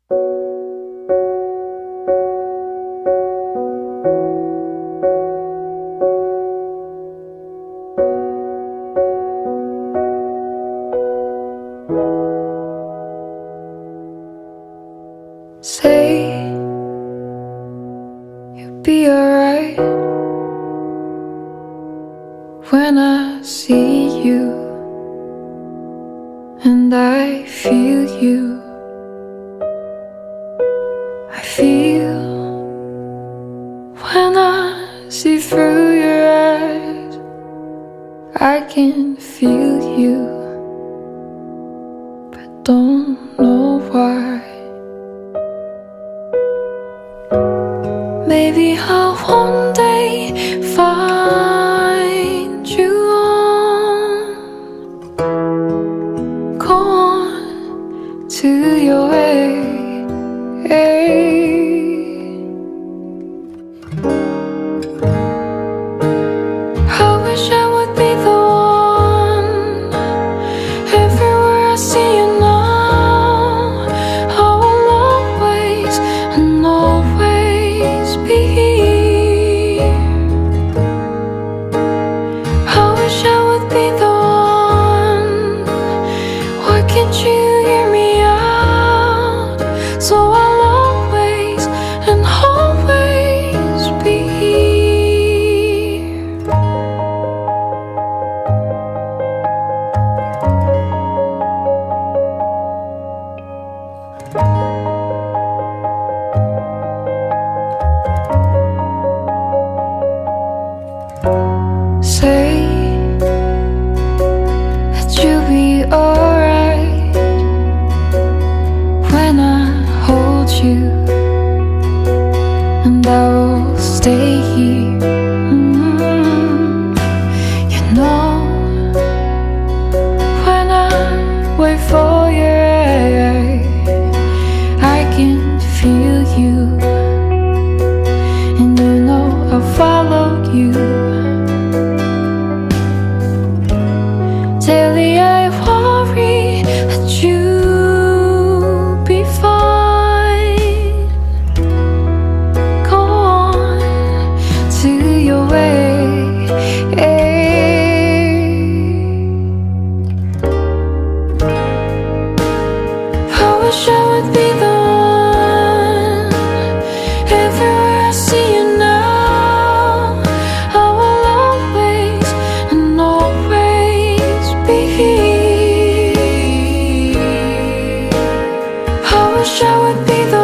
Say you'll be alright when I see you and I feel you. I feel when I see through your eyes. I can feel you, but don't know why. Maybe I'll one day find you on, go on to your way. I wish I would be the one. Everywhere I see you now, I will always and always be here. I wish I would be the one. Why can't you hear me out? So I'll always and always be here. Say that you'll be alright when I hold you, and I will stay here. You know, when I wait for your eye, I can feel you, and you know I'll follow you. Daily I worry that you'll be fine. Go on to your way. I wish I would be the one. Everywhere I see you now, I will always and always be here. I wish I would be the